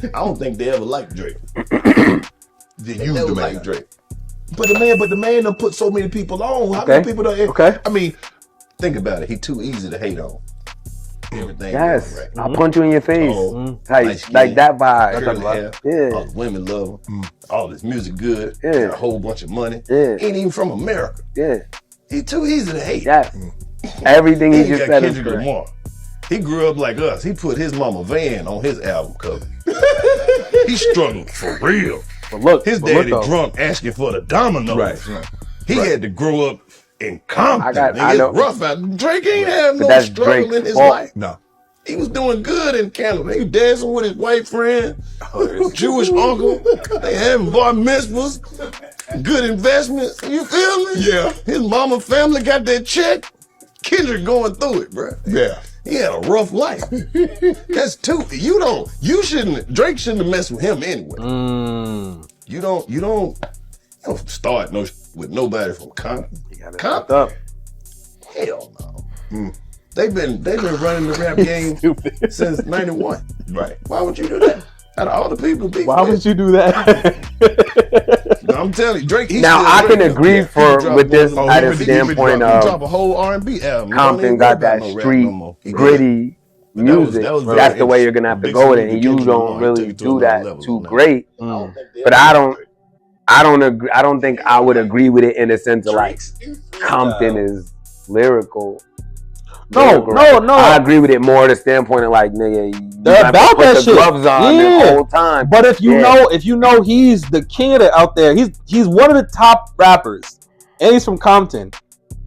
I don't think they ever liked Drake. They used to like Drake. But the man done put so many people on. How many people don't? Okay. I mean, think about it. He too easy to hate on. Everything. Yes. Right. I'll punch you in your face. Like that vibe. All the women love him. All his music good. Yeah. Got a whole bunch of money. Yeah. Ain't even from America. Yeah. He too easy to hate. Yes. Everything he just said is Kendrick correct. Lamar. He grew up like us. He put his mama van on his album cover. He struggled for real. But look, His daddy drunk asking for the dominoes. Right. He had to grow up in Compton. I know. It's rough out. Drake ain't have no that's struggle Drake's in his fault. life. No. He was doing good in Canada. He was dancing with his white friend, Jewish uncle. They having bar mitzvahs, good investments. You feel me? Yeah. His mama family got that check. Kendrick going through it, bro. Yeah. He had a rough life. That's too. Drake shouldn't have messed with him anyway. You don't start with nobody from Compton. Compton up. Hell no. They've been running the rap game since '91. Right. Why would you do that? Out of all the people, Why would you do that? No, I'm telling you, Drake. Now I can agree with this at a standpoint of drop a whole R&B album. Compton got that street gritty music. That's the way you're gonna have to go with it, and you don't really do that too great. But I don't think I would agree with it in the sense of like Compton is lyrical. No. I agree with it more the standpoint of like, nigga, they're about that shit. Gloves on the whole time. But if you know he's the king of it out there, he's one of the top rappers, and he's from Compton.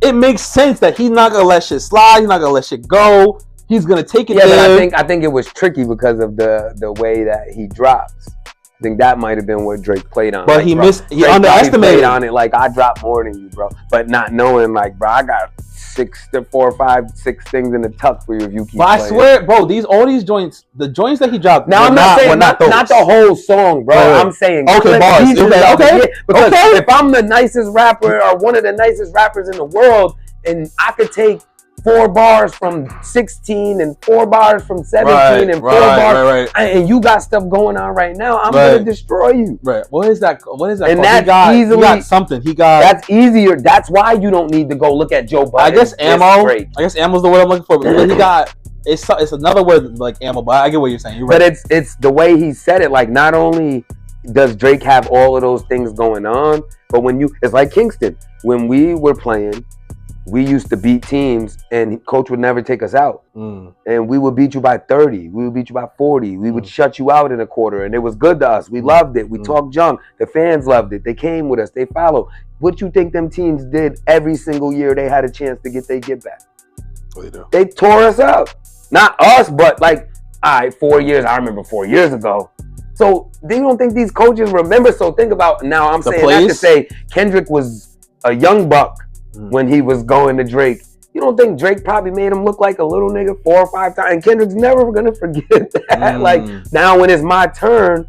It makes sense that he's not gonna let shit slide. He's not gonna let shit go. He's gonna take it. Yeah, there. but I think it was tricky because of the way that he drops. I think that might have been what Drake played on. But like, he underestimated on it. Like I dropped more than you, bro. But not knowing, like, bro, I got 6 things in the tuck for you if you keep. But playing. I swear, bro, all these joints, the joints that he dropped. Now I'm not saying not the whole song, bro. Right. I'm saying okay, bars. Okay. Because if I'm the nicest rapper or one of the nicest rappers in the world, and I could take 4 bars from 16 and 4 bars from 17 and 4 bars, and you got stuff going on right now, I'm gonna destroy you. Right. What is that? And that's he got something. That's easier. That's why you don't need to go look at Joe Budden. I guess ammo's the word I'm looking for. But he got it's another word like ammo. But I get what you're saying. You're right. But it's the way he said it. Like, not only does Drake have all of those things going on, but it's like Kingston. When we were playing, we used to beat teams, and coach would never take us out. And we would beat you by 30. We would beat you by 40. We would shut you out in a quarter, and it was good to us. We loved it. We talked junk. The fans loved it. They came with us. They followed. What you think them teams did every single year they had a chance to get their get back? They tore us up. Not us, but like, all right, 4 years. I remember 4 years ago. So they don't think these coaches remember. So think about, now I'm saying that to say Kendrick was a young buck when he was going to Drake. You don't think Drake probably made him look like a little nigga 4 or 5 times? And Kendrick's never gonna forget that. Like, now when it's my turn,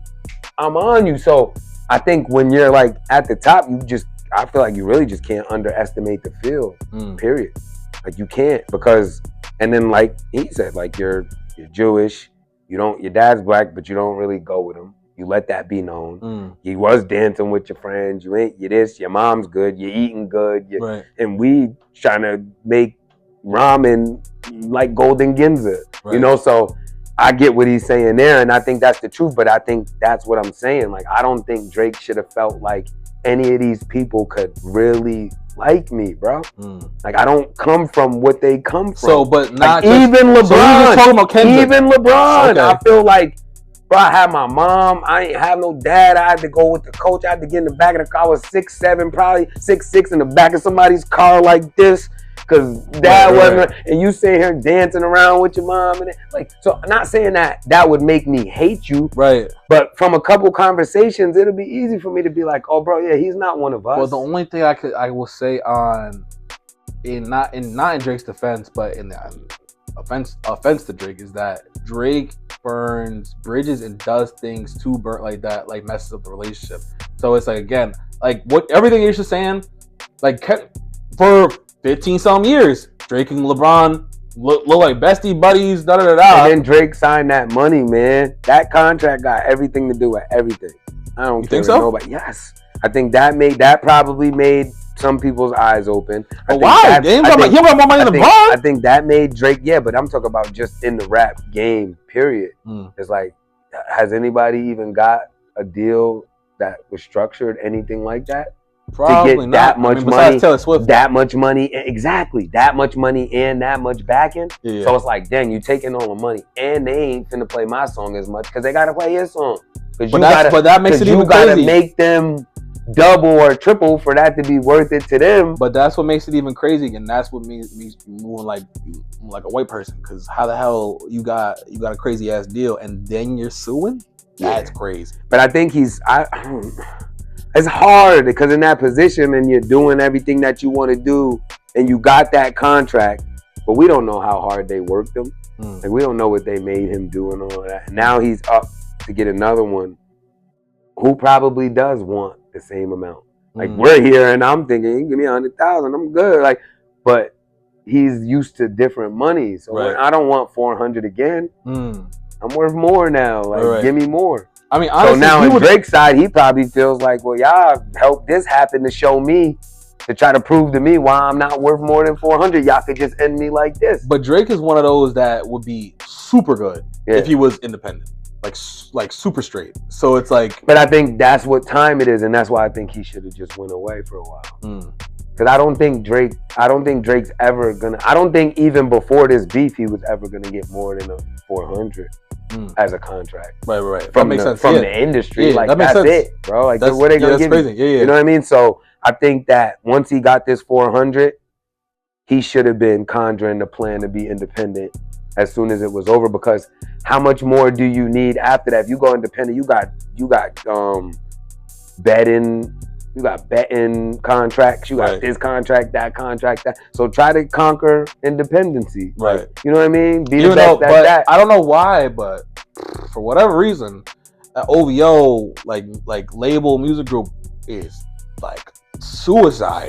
I'm on you. So I think when you're like at the top, I feel like you really just can't underestimate the field. Period. Like, you can't, because, and then like he said, like, you're Jewish, your dad's black, but you don't really go with him. You let that be known. You was dancing with your friends. You this. Your mom's good. You're eating good. And we trying to make ramen like Golden Ginza. You know, so I get what he's saying there, and I think that's the truth. But I think that's what I'm saying. Like, I don't think Drake should have felt like any of these people could really like me, bro. Like, I don't come from what they come from. So, but not like, even LeBron. So just talking about Kendrick. Even LeBron. I feel like, bro, I had my mom. I ain't have no dad. I had to go with the coach. I had to get in the back of the car. I was 6'7", probably 6'6", in the back of somebody's car like this, because dad wasn't. And you sitting here dancing around with your mom, and like, so I'm not saying that would make me hate you, but from a couple conversations, it'll be easy for me to be like, oh, bro, yeah, he's not one of us. Well, the only thing I will say not in Drake's defense, but in the offense to Drake, is that Drake burns bridges and does things to burn like that, like messes up the relationship. So it's like, again, like what everything you're just saying, like for 15 some years, Drake and LeBron look like bestie buddies, da da da da. And then Drake signed that money, man. That contract got everything to do with everything. I don't care think so? nobody. Yes, I think that probably made some people's eyes open. But why? He got more money than LeBron. I think that made Drake. Yeah, but I'm talking about just in the rap game. Period. It's like, has anybody even got a deal that was structured anything like that? Probably to get not. That much money, besides Taylor Swift. That much money, exactly. That much money and that much backing. Yeah. So it's like, dang, you taking all the money, and they ain't finna play my song as much because they gotta play his song. But that makes it even crazy. You gotta make them double or triple for that to be worth it to them. But that's what makes it even crazy, and that's what means moving like a white person. Because how the hell you got a crazy ass deal and then you're suing? That's crazy. But I think it's hard because in that position and you're doing everything that you want to do and you got that contract, but we don't know how hard they worked him. Like, we don't know what they made him do and all that. And now he's up to get another one who probably does want the same amount. Like, we're here and I'm thinking, give me 100,000, I'm good. Like, but he's used to different money. So I don't want 400 again. I'm worth more now. Like, give me more. I mean, honestly, so now on Drake's side, he probably feels like, well, y'all helped this happen to show me, to try to prove to me why I'm not worth more than 400. Y'all could just end me like this. But Drake is one of those that would be super good if he was independent, like super straight. So it's like, but I think that's what time it is, and that's why I think he should have just went away for a while. Because I don't think Drake's ever gonna. I don't think even before this beef, he was ever gonna get more than a 400 as a contract. Right. That makes sense. From the industry, like that's it, bro. Like, what are they gonna give crazy. you? Yeah. You know what I mean? So I think that once he got this 400, he should have been conjuring the plan to be independent as soon as it was over. Because how much more do you need after that? If you go independent, you got betting. You got betting contracts. You got this contract, that contract, that. So try to conquer independency. Right. Like, you know what I mean? Be the best at that. I don't know why, but for whatever reason, that OVO like label music group is like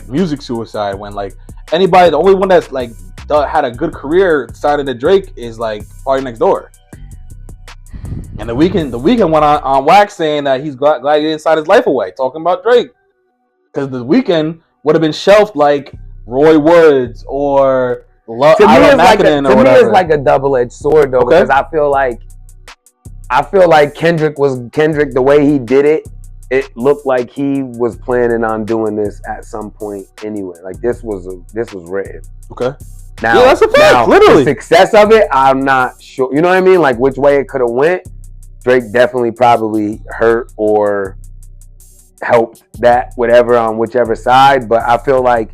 music suicide. When like anybody, the only one that's like had a good career outside of Drake is like Party Next Door. And the weekend went on wax saying that he's glad he didn't sign his life away, talking about Drake. Because the weekend would have been shelved like Roy Woods or to me it's like a double-edged sword though, because I feel like Kendrick the way he did it. It looked like he was planning on doing this at some point anyway. Like this was written. Okay. Now, that's a fact. Literally, the success of it, I'm not sure. You know what I mean? Like which way it could have went. Drake definitely probably hurt or helped that whatever on whichever side, but I feel like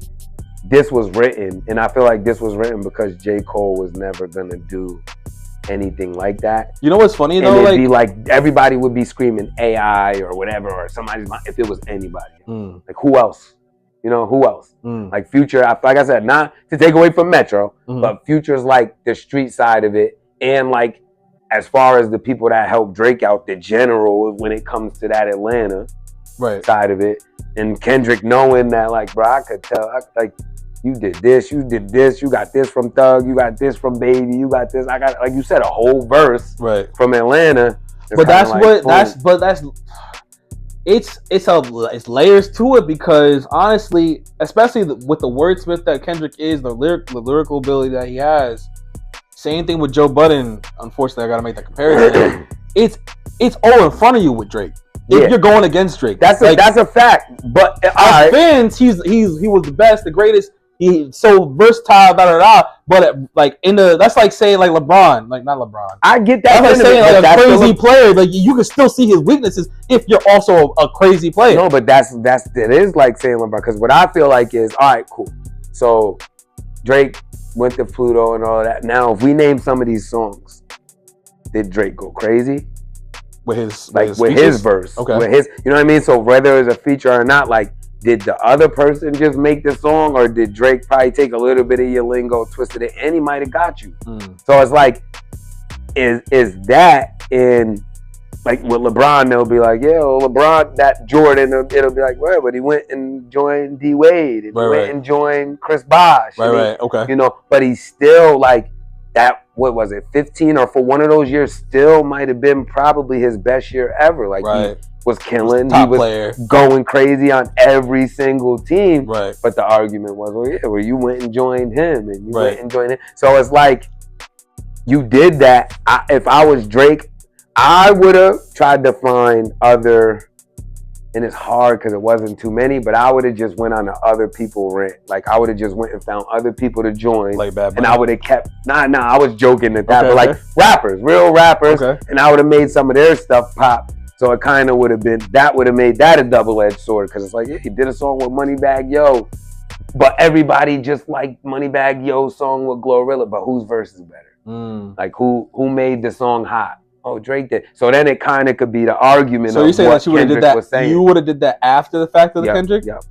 this was written, and I feel like this was written because J. Cole was never gonna do anything like that. You know what's funny and though? It'd be like everybody would be screaming AI or whatever, or somebody's if it was anybody. Like who else? You know, who else? Like Future, like I said, not to take away from Metro, but Future's like the street side of it, and like as far as the people that help Drake out, the general when it comes to that Atlanta side of it, and Kendrick knowing that, like, bro, I could tell, like, you did this, you got this from Thug, you got this from Baby, you got this, I got, like you said, a whole verse from Atlanta. But it's layers to it, because honestly, especially with the wordsmith that Kendrick is, the lyrical ability that he has. Same thing with Joe Budden. Unfortunately, I gotta make that comparison. It's all in front of you with Drake. If you're going against Drake, that's a fact. But as fans, he was the best, the greatest. He's so versatile, But like that's like saying like LeBron, like not LeBron. I get that. That's like saying like a crazy player. Like you can still see his weaknesses if you're also a crazy player. No, but it is like saying LeBron, because what I feel like is, all right, cool. So Drake went to Pluto and all that. Now, if we name some of these songs, did Drake go crazy? With his verse. Okay. With his, you know what I mean? So whether it's a feature or not, like, did the other person just make the song, or did Drake probably take a little bit of your lingo, twisted it, and he might have got you? So it's like, is that in, like with LeBron, they'll be like, yeah, well, LeBron, that Jordan, it'll be like, well, but he went and joined D Wade, and he went and joined Chris Bosh. Okay. You know, but he's still like, that, what was it, 15 or for one of those years still might have been probably his best year ever. Like he was killing, he was player, going crazy on every single team. Right. But the argument was, well, you went and joined him, and you went and joined him. So it's like, you did that. If I was Drake, I would have tried to find other, and it's hard because it wasn't too many, but I would have just went on the other people rant. Like I would have just went and found other people to join. Like Bad Bunny. And I would have kept, I was joking at that, but like rappers, real rappers. And I would have made some of their stuff pop. So it kind of would have been, that would have made that a double-edged sword, because it's like, yeah, he did a song with Moneybagg Yo, but everybody just liked Moneybagg Yo's song with Glorilla, but whose verse is better? Like who made the song hot? Oh, Drake did. So then it kind of could be the argument. So you're saying that you would have did that? You would have did that after the fact of the Kendrick? Yep.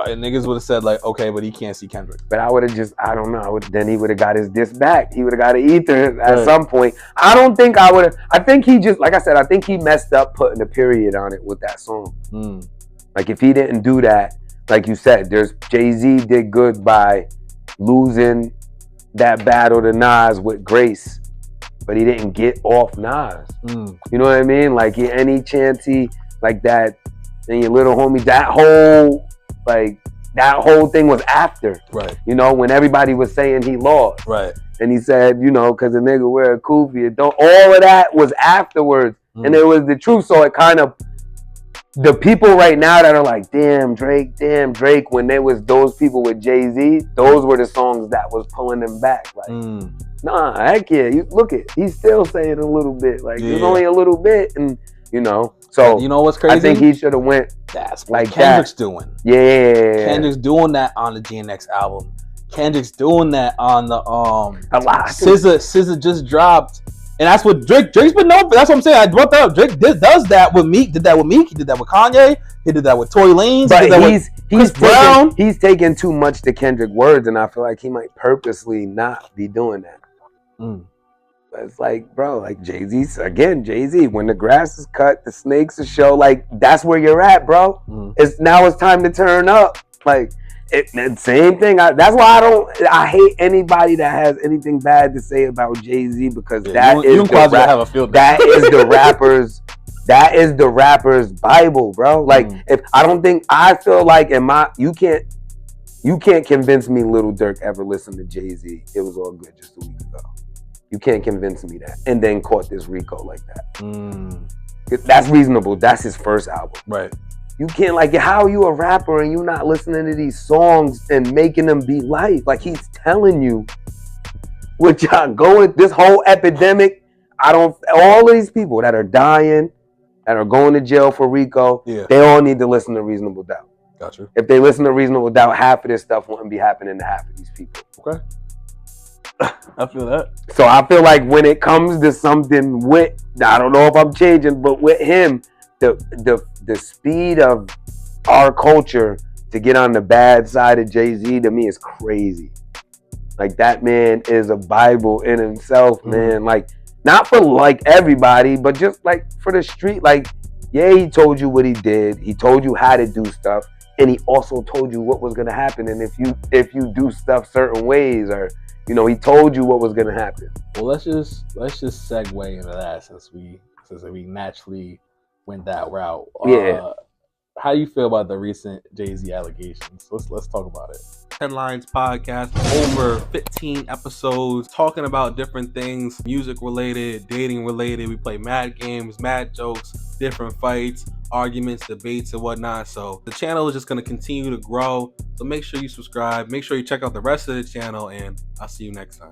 And niggas would have said like, okay, but he can't see Kendrick. But I would have just, I don't know. Then he would have got his diss back. He would have got an ether at some point. I don't think I would have. I think he just, like I said, I think he messed up putting a period on it with that song. Like if he didn't do that, like you said, Jay-Z did good by losing that battle to Nas with Grace, but he didn't get off Nas. You know what I mean? Like any chance he, like that, and your little homie, that whole thing was after. Right. You know, when everybody was saying he lost. Right. And he said, you know, because the nigga wear a kufi, all of that was afterwards. And it was the truth. So it kind of, the people right now that are like, damn Drake, when there was those people with Jay-Z, those were the songs that was pulling them back. Like, nah, heck yeah, look it, he's still saying a little bit. Like, it's only a little bit, and you know. So you know what's crazy? I think he should have went. That's what like Kendrick's doing. Yeah, Kendrick's doing that on the GNX album. Kendrick's doing that on the a lot. SZA just dropped. And that's what Drake's been known for. That's what I'm saying. I brought that up. Drake does that with Meek. Did that with Meek. He did that with Kanye. He did that with Tory Lanez. But he's taking too much to Kendrick words, and I feel like he might purposely not be doing that. But it's like, bro, like Jay-Z, when the grass is cut, the snakes are show. Like, that's where you're at, bro. Now it's time to turn up. Like, same thing. That's why I hate anybody that has anything bad to say about Jay-Z, because that is the rapper's Bible, bro. Like, I feel like you can't convince me Lil Durk ever listened to Jay-Z. It was all good just a week ago. You can't convince me that. And then caught this Rico like that. That's reasonable. That's his first album. Right. You can't, like, how are you a rapper and you not listening to these songs and making them be life? Like, he's telling you what y'all going, this whole epidemic, all of these people that are dying, that are going to jail for Rico, they all need to listen to Reasonable Doubt. Gotcha. If they listen to Reasonable Doubt, half of this stuff wouldn't be happening to half of these people. Okay. I feel that. So I feel like when it comes to something with, I don't know if I'm changing, but with him, the speed of our culture to get on the bad side of Jay-Z, to me, is crazy. Like, that man is a Bible in himself, man. Like, not for like everybody, but just like for the street. Like, yeah, he told you what he did. He told you how to do stuff, and he also told you what was gonna happen. And if you do stuff certain ways, or you know, he told you what was gonna happen. Well, let's just segue into that since we naturally went that route. Yeah. How do you feel about the recent Jay-Z allegations? Let's talk about it. Headlines podcast, over 15 episodes talking about different things, music related, dating related. We play mad games, mad jokes, different fights, arguments, debates, and whatnot. So the channel is just going to continue to grow. So make sure you subscribe. Make sure you check out the rest of the channel, and I'll see you next time.